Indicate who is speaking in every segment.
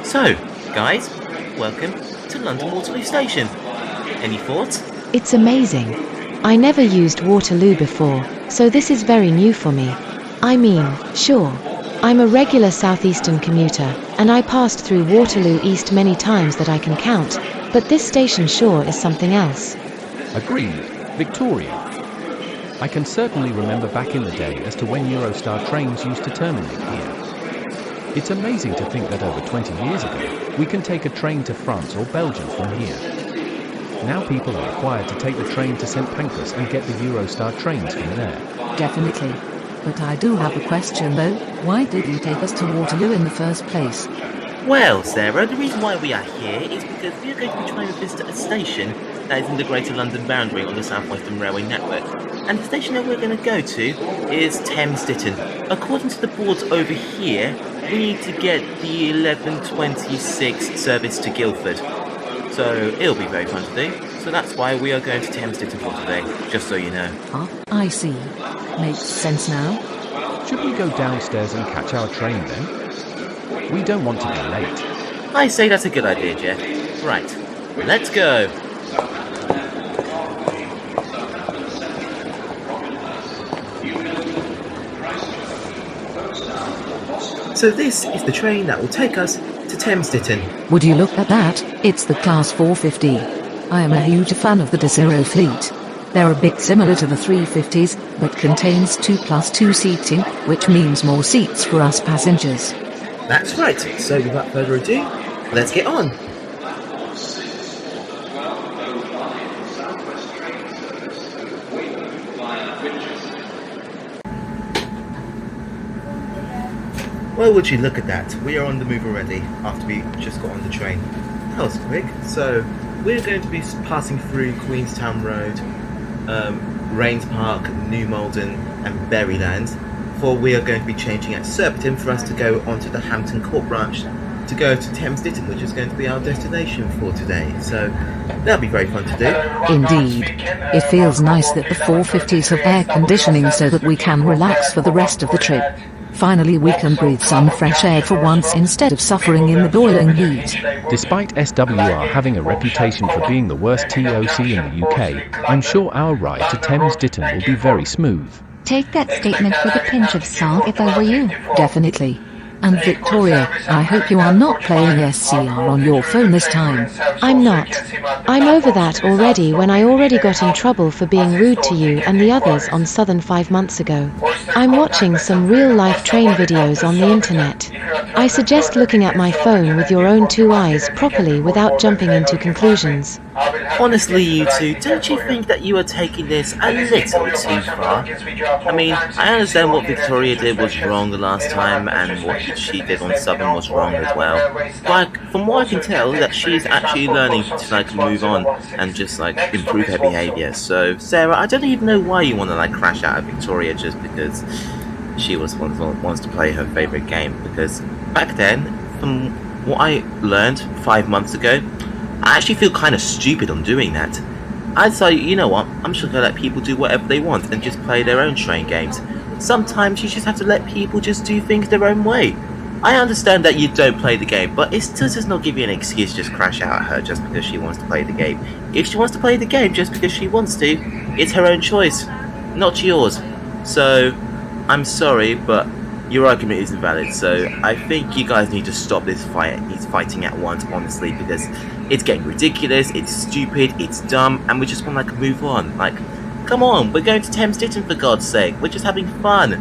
Speaker 1: So, guys, welcome to London Waterloo Station. Any thoughts?
Speaker 2: It's amazing. I never used Waterloo before, so this is very new for me. I mean, sure, I'm a regular southeastern commuter, and I passed through Waterloo East many times that I can count, but this station sure is something else.
Speaker 3: Agreed. Victoria. I can certainly remember back in the day as to when Eurostar trains used to terminate here. It's amazing to think that over 20 years ago, we can take a train to France or Belgium from here. Now people are required to take the train to St Pancras and get the Eurostar trains from there.
Speaker 4: Definitely. But I do have a question though. Why did you take us to Waterloo in the first place?
Speaker 1: Well, Sarah, the reason why we are here is because we are going to be trying to visit a station that is in the Greater London boundary on the South Western Railway network. And the station that we're going to go to is Thames Ditton. According to the boards over here, we need to get the 11:26 service to Guildford. So it'll be very fun to do. So that's why we are going to Thames Ditton for today, just so you know.
Speaker 4: Ah, I see. Makes sense now.
Speaker 3: Should we go downstairs and catch our train then? We don't want to be late.
Speaker 1: I say that's a good idea, Jeff. Right, let's go. So this is the train that will take us to Thames Ditton.
Speaker 4: Would you look at that? It's the Class 450. I am a huge fan of the Desiro fleet. They're a bit similar to the 350s, but contains 2+2 seating, which means more seats for us passengers.
Speaker 1: That's right, so without further ado, let's get on. Well, would you look at that, we are on the move already after we just got on the train. That was quick. So we're going to be passing through Queenstown Road, Rains Park, New Malden and Berryland, before we are going to be changing at Surbiton for us to go onto the Hampton Court branch to go to Thames Ditton, which is going to be our destination for today. So that'll be very fun to do.
Speaker 4: Indeed. It feels nice that the 450s have air conditioning so that we can relax for the rest of the trip. Finally we can breathe some fresh air for once instead of suffering in the boiling heat.
Speaker 3: Despite SWR having a reputation for being the worst TOC in the UK, I'm sure our ride to Thames Ditton will be very smooth.
Speaker 5: Take that statement with a pinch of salt if I were you.
Speaker 4: Definitely. And Victoria, I hope you are not playing SCR on your phone this time.
Speaker 2: I'm not. I'm over that already when I already got in trouble for being rude to you and the others on Southern 5 months ago. I'm watching some real-life train videos on the internet. I suggest looking at my phone with your own two eyes properly without jumping into conclusions.
Speaker 1: Honestly, you two, don't you think that you are taking this a little too far? I mean, I understand what Victoria did was wrong the last time, and what she did on Southern was wrong as well. But from what I can tell, that she's actually learning to move on and just improve her behaviour. So, Sarah, I don't even know why you want to crash out at Victoria just because she was one that wants to play her favourite game. Because back then, from what I learned 5 months ago, I actually feel kind of stupid on doing that. I'd say, you know what, I'm just gonna let people do whatever they want and just play their own train games. Sometimes you just have to let people just do things their own way. I understand that you don't play the game, but it still does not give you an excuse to just crash out at her just because she wants to play the game. If she wants to play the game just because she wants to, it's her own choice, not yours. So, I'm sorry, but your argument is invalid. So, I think you guys need to stop this fight. These fighting at once, honestly, because it's getting ridiculous, it's stupid, it's dumb, and we just want to move on. Come on, we're going to Thames Ditton for God's sake. We're just having fun.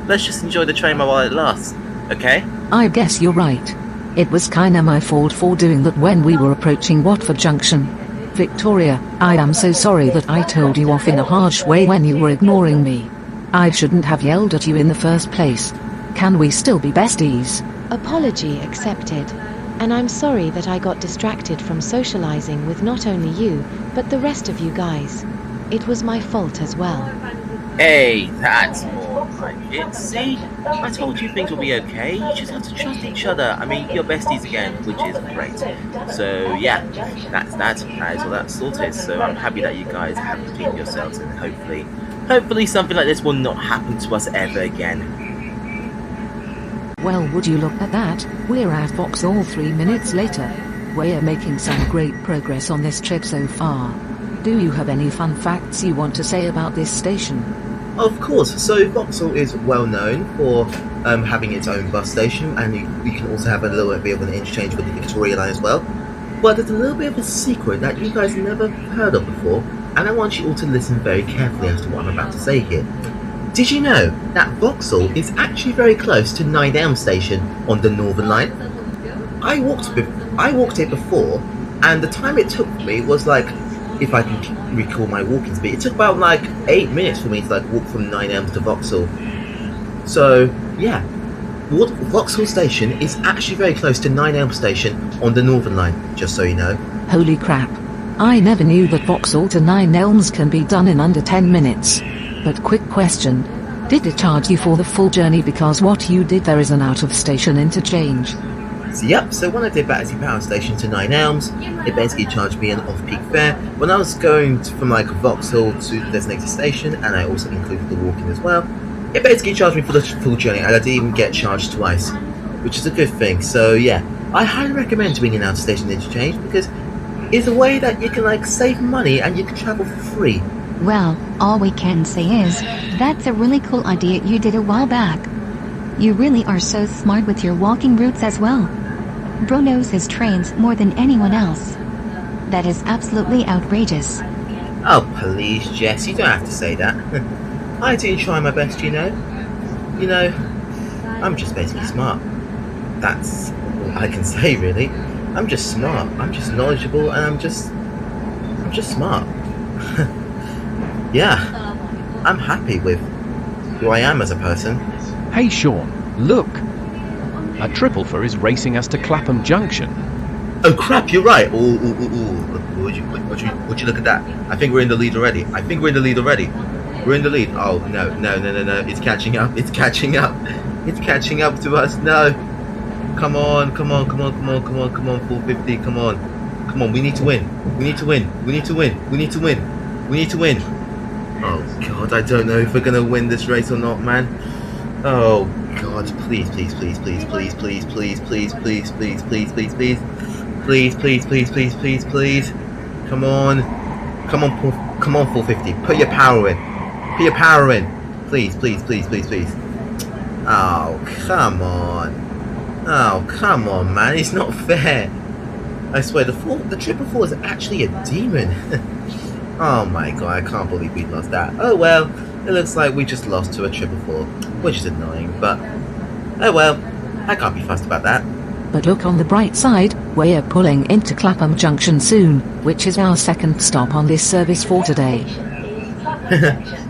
Speaker 1: Let's just enjoy the train while it lasts. Okay?
Speaker 4: I guess you're right. It was kinda my fault for doing that when we were approaching Watford Junction. Victoria, I am so sorry that I told you off in a harsh way when you were ignoring me. I shouldn't have yelled at you in the first place. Can we still be besties?
Speaker 2: Apology accepted. And I'm sorry that I got distracted from socializing with not only you, but the rest of you guys. It was my fault as well.
Speaker 1: Hey, that's more like it. See? I told you things will be okay. You just have to trust each other. I mean, you're besties again, which is great. So, yeah, that's that. That is all that's sorted. So, I'm happy that you guys have cleaned yourselves and hopefully something like this will not happen to us ever again.
Speaker 4: Well, would you look at that? We're at Vauxhall 3 minutes later. We're making some great progress on this trip so far. Do you have any fun facts you want to say about this station?
Speaker 1: Of course. So Vauxhall is well known for having its own bus station, and you can also have a little bit of an interchange with the Victoria line as well. But there's a little bit of a secret that you guys never heard of before, and I want you all to listen very carefully as to what I'm about to say here. Did you know that Vauxhall is actually very close to Nine Elms Station on the Northern Line? I walked it before, and the time it took me was if I can recall my walking speed, it took about 8 minutes for me to walk from Nine Elms to Vauxhall. So yeah, Vauxhall Station is actually very close to Nine Elms Station on the Northern Line, just so you know.
Speaker 4: Holy crap. I never knew that Vauxhall to Nine Elms can be done in under 10 minutes. But quick question. Did it charge you for the full journey because what you did there is an out-of-station interchange?
Speaker 1: So when I did Battersea Power Station to Nine Elms, it basically charged me an off-peak fare. When I was going from Vauxhall to the designated station, and I also included the walking as well, it basically charged me for the full journey, and I didn't even get charged twice, which is a good thing. So yeah, I highly recommend doing an out-of-station interchange because it's a way that you can save money and you can travel for free.
Speaker 5: Well, all we can say is, that's a really cool idea you did a while back. You really are so smart with your walking routes as well. Bro knows his trains more than anyone else. That is absolutely outrageous.
Speaker 1: Oh please, Jess, you don't have to say that. I do try my best, you know. I'm just basically smart. That's all I can say, really. I'm just smart. I'm just knowledgeable, and I'm just smart. Yeah, I'm happy with who I am as a person.
Speaker 3: Hey Sean, look! A triple for is racing us to Clapham Junction.
Speaker 1: Oh crap, you're right. Ooh. Would you look at that? I think we're in the lead already. We're in the lead. Oh, no. It's catching up. It's catching up to us. No. Come on. 450, come on. We need to win. Oh god, I don't know if we're gonna win this race or not, man. Oh god, please. Come on, 450. Put your power in. Please. Oh, come on, man. It's not fair. I swear, the triple four is actually a demon. Oh my god, I can't believe we lost that. Oh well, it looks like we just lost to a triple four, which is annoying, but oh well, I can't be fussed about that.
Speaker 4: But look on the bright side, we're pulling into Clapham Junction soon, which is our second stop on this service for today.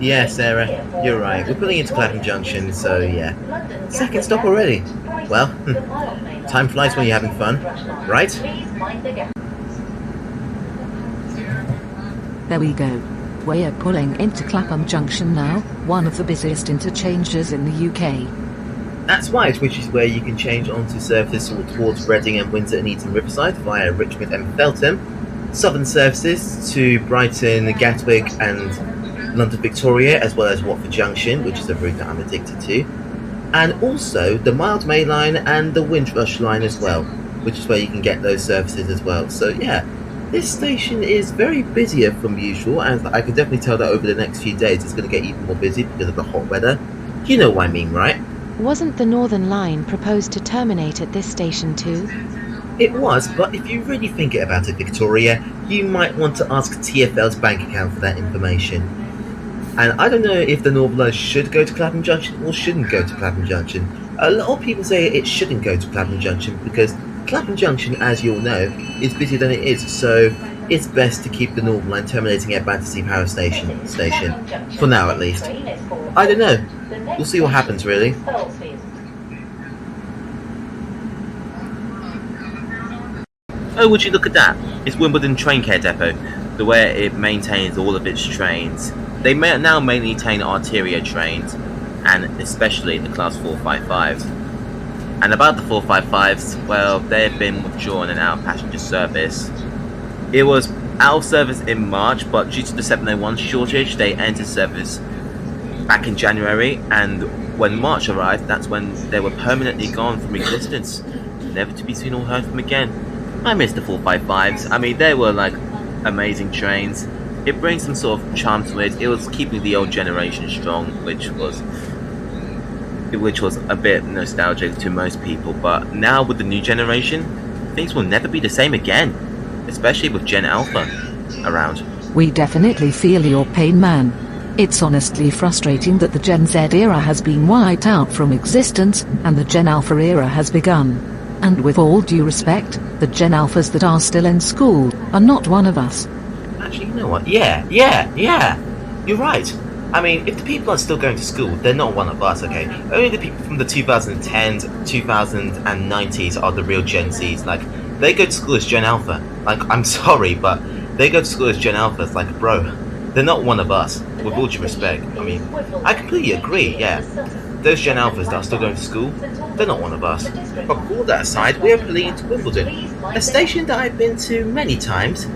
Speaker 1: Yeah, Sarah, you're right. We're pulling into Clapham Junction, so yeah. Second stop already. Well, time flies when you're having fun, right?
Speaker 4: There we go. We're pulling into Clapham Junction now, one of the busiest interchanges in the UK.
Speaker 1: That's right, which is where you can change onto services towards Reading and Windsor and Eton Riverside via Richmond and Feltham, southern services to Brighton, Gatwick and London Victoria, as well as Watford Junction, which is a route that I'm addicted to. and also the Mild May line and the Windrush line as well, which is where you can get those services as well. So yeah, this station is very busier from usual, and I can definitely tell that over the next few days it's going to get even more busy because of the hot weather. You know what I mean, right?
Speaker 2: Wasn't the Northern Line proposed to terminate at this station too?
Speaker 1: It was, but if you really think about it, Victoria, you might want to ask TfL's bank account for that information. And I don't know if the Northern Line should go to Clapham Junction or shouldn't go to Clapham Junction. A lot of people say it shouldn't go to Clapham Junction because Clapham Junction, as you all know, is busier than it is, so it's best to keep the Northern Line terminating at Battersea Power Station, for now at least. I don't know. We'll see what happens, really. Oh, would you look at that? It's Wimbledon Train Care Depot, the way it maintains all of its trains. They now mainly maintain Arteria trains, and especially the Class 455s. And about the 455s, well, they've been withdrawn and out of passenger service. It was out of service in March, but due to the 701 shortage, they entered service back in January, and when March arrived, that's when they were permanently gone from existence, never to be seen or heard from again. I miss the 455s. I mean, they were like amazing trains. It brings some sort of charm to it. It was keeping the old generation strong, which was a bit nostalgic to most people. But now with the new generation, things will never be the same again, especially with Gen Alpha around.
Speaker 4: We definitely feel your pain, man. It's honestly frustrating that the Gen Z era has been wiped out from existence, and the Gen Alpha era has begun. And with all due respect, the Gen Alphas that are still in school are not one of us.
Speaker 1: Actually, you know what? Yeah. You're right. I mean, if the people are still going to school, they're not one of us, okay? Only the people from the 2010s, 2090s are the real Gen Zs. Like, they go to school as Gen Alpha. Like, I'm sorry, but they go to school as Gen Alphas. Like, bro, they're not one of us, with all due respect. I mean, I completely agree, yeah. Those Gen Alphas that are still going to school, they're not one of us. But all that aside, we are pulling into Wimbledon, a station that I've been to many times,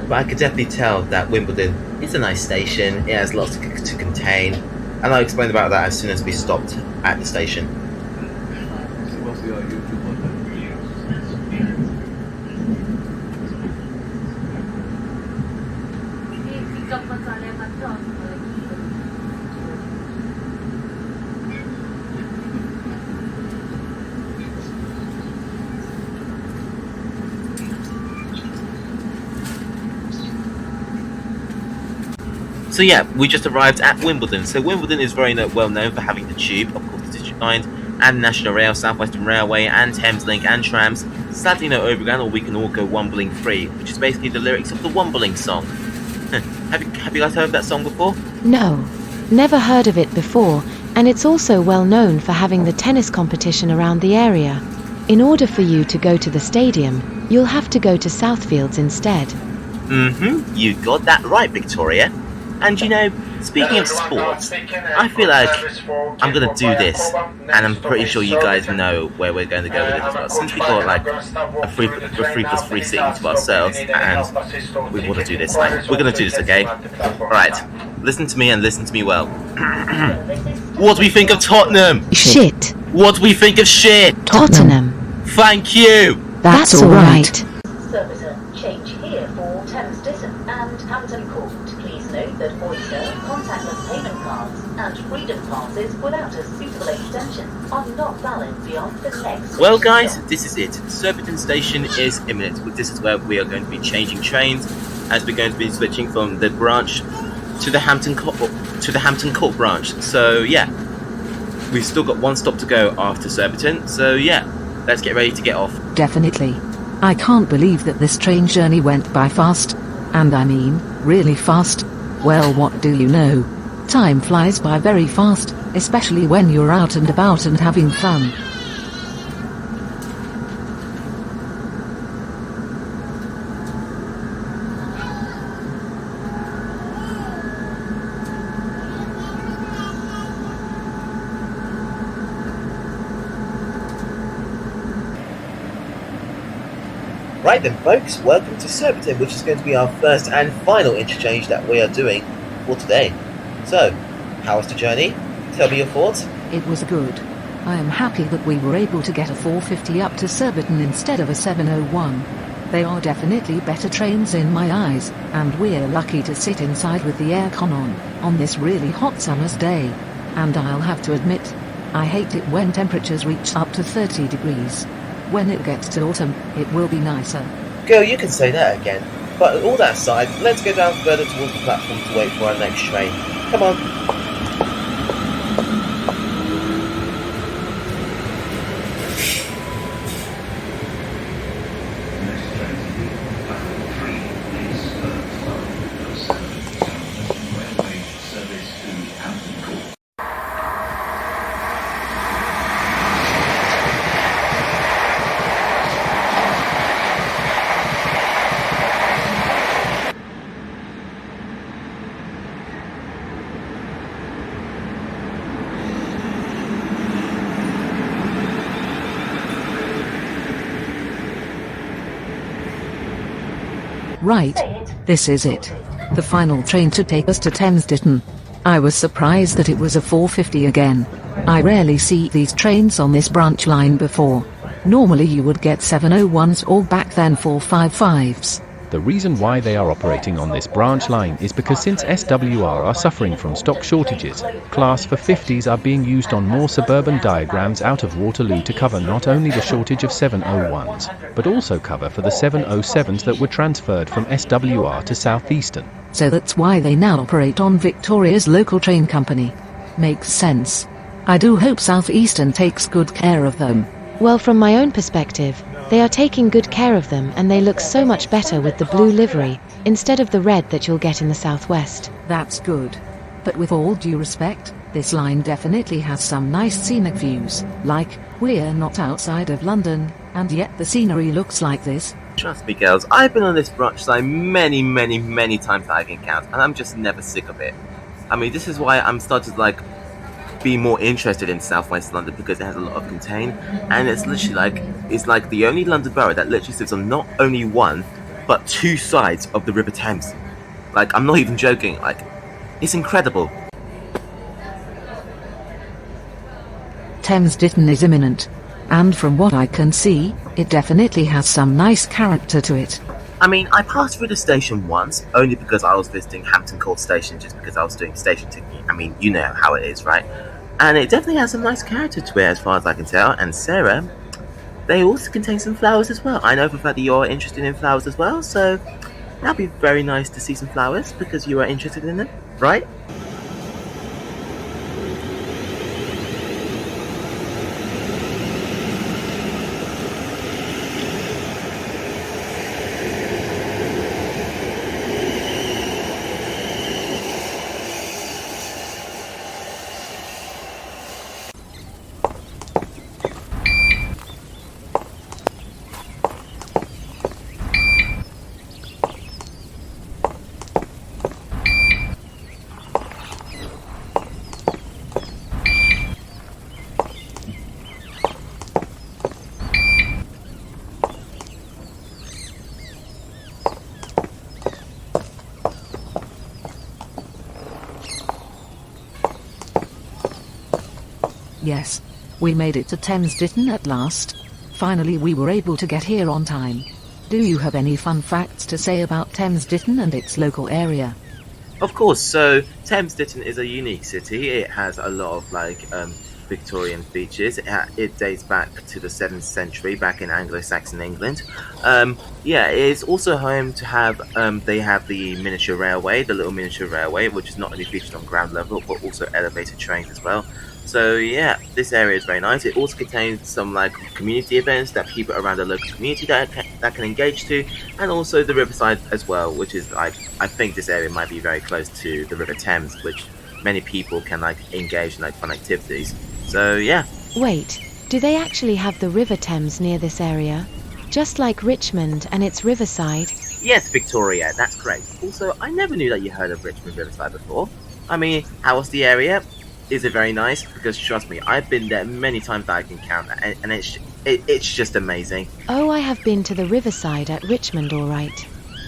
Speaker 1: but I could definitely tell that Wimbledon is a nice station. It has lots to contain, and I'll explain about that as soon as we stopped at the station. So yeah, we just arrived at Wimbledon. So Wimbledon is very well known for having the Tube, of course the District Line, and National Rail, South Western Railway, and Thameslink, and trams. Sadly no Overground, or we can all go Wombling free, which is basically the lyrics of the Wombling song. Have you guys heard of that song before?
Speaker 2: No, never heard of it before, and it's also well known for having the tennis competition around the area. In order for you to go to the stadium, you'll have to go to Southfields instead.
Speaker 1: You got that right, Victoria. And you know, speaking of sports, I feel like I'm going to do this, and I'm pretty sure you guys know where we're going to go with it as well. Since we got like a 3+3 seating to ourselves, and we want to do this, like, we're going to do this, okay? Alright, listen to me and listen to me well. What do we think of Tottenham?
Speaker 2: Shit.
Speaker 1: What do we think of shit?
Speaker 2: Tottenham.
Speaker 1: Thank you!
Speaker 2: That's alright.
Speaker 6: Servitor, change here for Thames Ditton and Hampton Court. Please note that Oyster, contactless payment cards, and Freedom Passes without a suitable extension are not valid beyond the next.
Speaker 1: Well guys, this is it. Surbiton Station is imminent. This is where we are going to be changing trains, as we're going to be switching from the branch to the Hampton Court branch. So yeah, we've still got one stop to go after Surbiton. So yeah, let's get ready to get off.
Speaker 4: Definitely. I can't believe that this train journey went by fast. And I mean, really fast. Well, what do you know? Time flies by very fast, especially when you're out and about and having fun.
Speaker 1: Right then folks, welcome to Surbiton, which is going to be our first and final interchange that we are doing for today. So, how was the journey? Tell me your thoughts.
Speaker 4: It was good. I am happy that we were able to get a 450 up to Surbiton instead of a 701. They are definitely better trains in my eyes, and we're lucky to sit inside with the aircon on this really hot summer's day. And I'll have to admit, I hate it when temperatures reach up to 30 degrees. When it gets to autumn, it will be nicer.
Speaker 1: Girl, you can say that again. But all that aside, let's go down further towards the platform to wait for our next train. Come on.
Speaker 4: Right, this is it. The final train to take us to Thames Ditton. I was surprised that it was a 450 again. I rarely see these trains on this branch line before. Normally you would get 701s or back then 455s.
Speaker 3: The reason why they are operating on this branch line is because since SWR are suffering from stock shortages, Class 450s are being used on more suburban diagrams out of Waterloo to cover not only the shortage of 701s, but also cover for the 707s that were transferred from SWR to Southeastern.
Speaker 4: So that's why they now operate on Victoria's local train company. Makes sense. I do hope Southeastern takes good care of them.
Speaker 2: Well, from my own perspective, they are taking good care of them, and they look so much better with the blue livery, instead of the red that you'll get in the southwest.
Speaker 4: That's good. But with all due respect, this line definitely has some nice scenic views, like, we're not outside of London, and yet the scenery looks like this.
Speaker 1: Trust me, girls, I've been on this branch line many times that I can count, and I'm just never sick of it. I mean, this is why I'm starting to, be more interested in southwest London, because it has a lot of contain, and it's literally it's like the only London borough that literally sits on not only one but two sides of the River Thames. I'm not even joking, it's incredible.
Speaker 4: Thames Ditton is imminent, and from what I can see, it definitely has some nice character to it.
Speaker 1: I mean, I passed through the station once, only because I was visiting Hampton Court Station, just because I was doing station ticketing. I mean, you know how it is, right? And it definitely has some nice character to it, as far as I can tell. And Sarah, they also contain some flowers as well. I know for a fact that you're interested in flowers as well, so that'd be very nice to see some flowers, because you are interested in them, right?
Speaker 4: Yes, we made it to Thames Ditton at last. Finally we were able to get here on time. Do you have any fun facts to say about Thames Ditton and its local area?
Speaker 1: Of course, so Thames Ditton is a unique city. It has a lot of Victorian features. It dates back to the 7th century, back in Anglo-Saxon England. It is also home to they have the miniature railway, the little miniature railway, which is not only featured on ground level, but also elevated trains as well. So yeah, this area is very nice. It also contains some community events that people around the local community that can engage to, and also the riverside as well, which is I think this area might be very close to the River Thames, which many people can engage in fun activities. So yeah.
Speaker 2: Wait, do they actually have the River Thames near this area? Just like Richmond and its riverside?
Speaker 1: Yes, Victoria, that's great. Also, I never knew that you heard of Richmond Riverside before. I mean, how was the area? Is it very nice? Because trust me, I've been there many times that I can count, and it's just amazing.
Speaker 2: Oh, I have been to the riverside at Richmond, all right.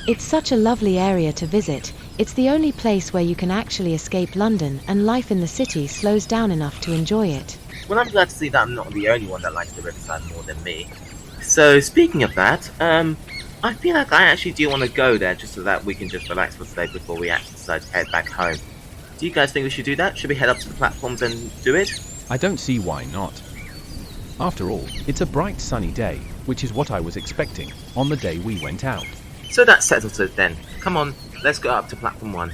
Speaker 2: It's such a lovely area to visit, It's the only place where you can actually escape London and life in the city slows down enough to enjoy it.
Speaker 1: Well, I'm glad to see that I'm not the only one that likes the riverside more than me. So, speaking of that, I feel like I actually do want to go there just so that we can just relax for today before we actually decide to head back home. Do you guys think we should do that? Should we head up to the platforms and do it?
Speaker 3: I don't see why not. After all, it's a bright sunny day, which is what I was expecting on the day we went out.
Speaker 1: So that settles it then. Come on, let's go up to platform 1.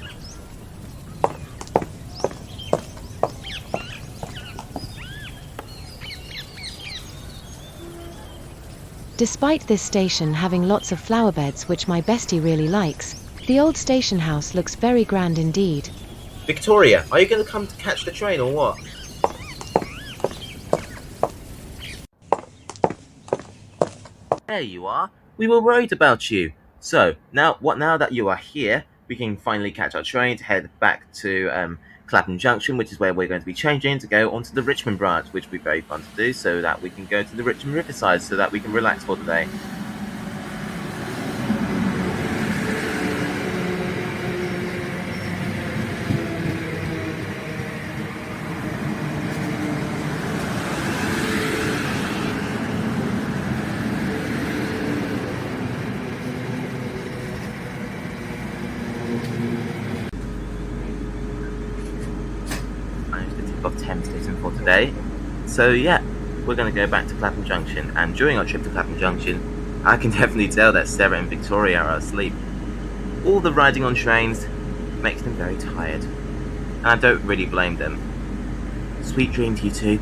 Speaker 2: Despite this station having lots of flower beds which my bestie really likes, the old station house looks very grand indeed.
Speaker 1: Victoria, are you going to come to catch the train or what? There you are. We were worried about you. So, now that you are here, we can finally catch our train to head back to Clapham Junction, which is where we're going to be changing to go onto the Richmond branch, which will be very fun to do, so that we can go to the Richmond Riverside, so that we can relax for the day. Of Thames station for today. So yeah, we're going to go back to Clapham Junction, and during our trip to Clapham Junction, I can definitely tell that Sarah and Victoria are asleep. All the riding on trains makes them very tired, and I don't really blame them. Sweet dreams, you two.